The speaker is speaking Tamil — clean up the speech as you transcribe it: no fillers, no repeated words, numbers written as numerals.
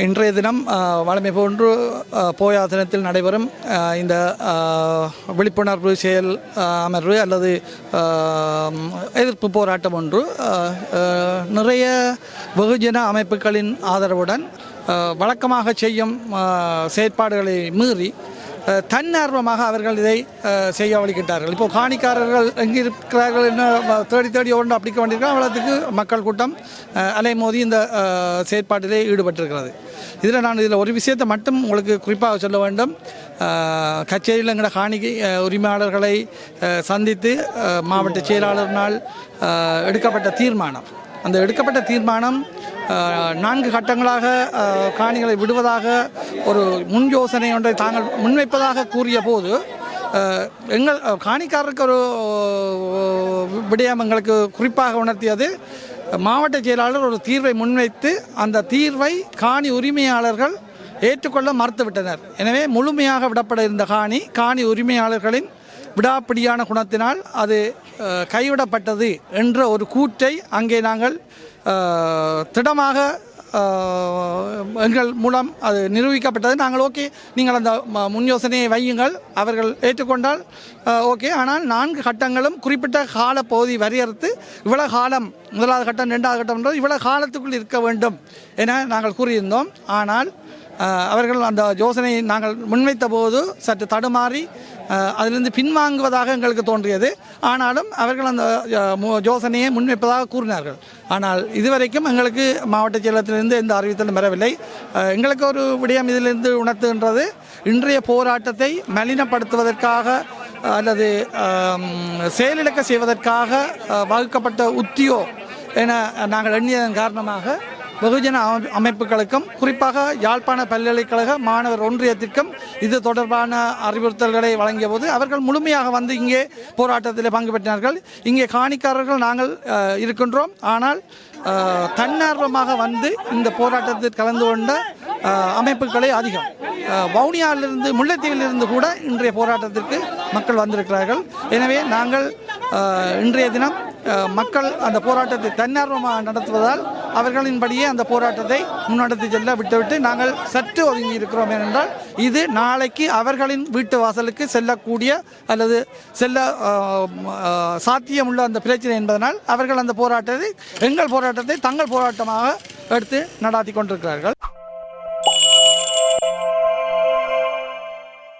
இன்றைய தினம் வழமை போன்று போயா தினத்தில் நடைபெறும் இந்த விழிப்புணர்வு செயல் அமர்வு அல்லது எதிர்ப்பு போராட்டம் ஒன்று நிறைய வெகுஜன அமைப்புகளின் ஆதரவுடன் வழக்கமாக செய்யும் செயற்பாடுகளை மீறி தன்னார்வமாக அவர்கள் இதை செய்ய வழிகிட்டார்கள். இப்போ காணிக்காரர்கள் எங்கே இருக்கிறார்கள் என்ன தேடி தேடி ஒன்று அப்படி கொண்டிருக்கிறார். அவ்வளோத்துக்கு மக்கள் கூட்டம் அலைமோதி இந்த செயற்பாட்டிலே ஈடுபட்டிருக்கிறது. இதில் ஒரு விஷயத்தை மட்டும் உங்களுக்கு குறிப்பாக சொல்ல வேண்டும். கச்சேரியில் எங்களோட காணிக்கை உரிமையாளர்களை சந்தித்து மாவட்ட செயலாளரினால் எடுக்கப்பட்ட தீர்மானம், அந்த எடுக்கப்பட்ட தீர்மானம் 4 கட்டங்களாக காணிகளை விடுவதாக ஒரு முன் யோசனை ஒன்றை தாங்கள் முன்வைப்பதாக கூறிய போது எங்கள் காணிக்காரருக்கு ஒரு விடயம் எங்களுக்கு குறிப்பாக உணர்த்தியது. மாவட்ட செயலாளர் ஒரு தீர்வை முன்வைத்து அந்த தீர்வை காணி உரிமையாளர்கள் ஏற்றுக்கொள்ள மறுத்துவிட்டனர். எனவே முழுமையாக விடப்பட இருந்த காணி உரிமையாளர்களின் விடாப்பிடியான குணத்தினால் அது கைவிடப்பட்டது என்ற ஒரு கூற்றை அங்கே நாங்கள் திடமாக எங்கள் மூலம் அது நிரூபிக்கப்பட்டது. நாங்கள் ஓகே, நீங்கள் அந்த முன் யோசனையை வையுங்கள், அவர்கள் ஏற்றுக்கொண்டால் ஓகே. ஆனால் 4 கட்டங்களும் குறிப்பிட்ட காலப்பகுதி வரையறுத்து இவ்வளவு காலம், 1வது கட்டம் 2வது கட்டம் என்றது இவ்வளவு காலத்துக்குள் இருக்க வேண்டும் என நாங்கள் கூறியிருந்தோம். ஆனால் அவர்கள் அந்த யோசனையை நாங்கள் முன்வைத்த போது சற்று தடுமாறி அதிலிருந்து பின்வாங்குவதாக எங்களுக்கு தோன்றியது. ஆனாலும் அவர்கள் அந்த யோசனையை முன்வைப்பதாக கூறினார்கள். ஆனால் இதுவரைக்கும் எங்களுக்கு மாவட்ட செயலகத்திலிருந்து எந்த அறிவித்தலும் வரவில்லை. எங்களுக்கு ஒரு விடயம் இதிலிருந்து உணர்த்துகின்றது, இன்றைய போராட்டத்தை மலினப்படுத்துவதற்காக அல்லது செயலிழக்க செய்வதற்காக வகுக்கப்பட்ட உத்தியோ என நாங்கள் எண்ணியதன் காரணமாக வெகுஜன அமைப்புகளுக்கும் குறிப்பாக யாழ்ப்பாண பல்கலைக்கழக மாணவர் ஒன்றியத்திற்கும் இது தொடர்பான அறிவுறுத்தல்களை வழங்கிய போது அவர்கள் முழுமையாக வந்து இங்கே போராட்டத்தில் பங்கு பெற்றார்கள். இங்கே காணிக்காரர்கள் நாங்கள் இருக்கின்றோம். ஆனால் தன்னார்வமாக வந்து இந்த போராட்டத்தில் கலந்து கொண்ட அமைப்புகளே அதிகம். வவுனியாவிலிருந்து, முல்லைத்தீவிலிருந்து கூட இன்றைய போராட்டத்திற்கு மக்கள் வந்திருக்கிறார்கள். எனவே நாங்கள் இன்றைய தினம் மக்கள் அந்த போராட்டத்தை தன்னார்வமாக நடத்துவதால் அவர்களின்படியே அந்த போராட்டத்தை முன்னெடுத்து செல்ல விட்டுவிட்டு நாங்கள் சற்று ஒதுங்கி இருக்கிறோம். ஏனென்றால் இது நாளைக்கு அவர்களின் வீட்டு வாசலுக்கு செல்லக்கூடிய அல்லது செல்ல சாத்தியமுள்ள அந்த பிரச்சனை என்பதனால் அவர்கள் அந்த போராட்டத்தை, எங்கள் போராட்டத்தை தங்கள் போராட்டமாக எடுத்து நடாத்தி கொண்டிருக்கிறார்கள்.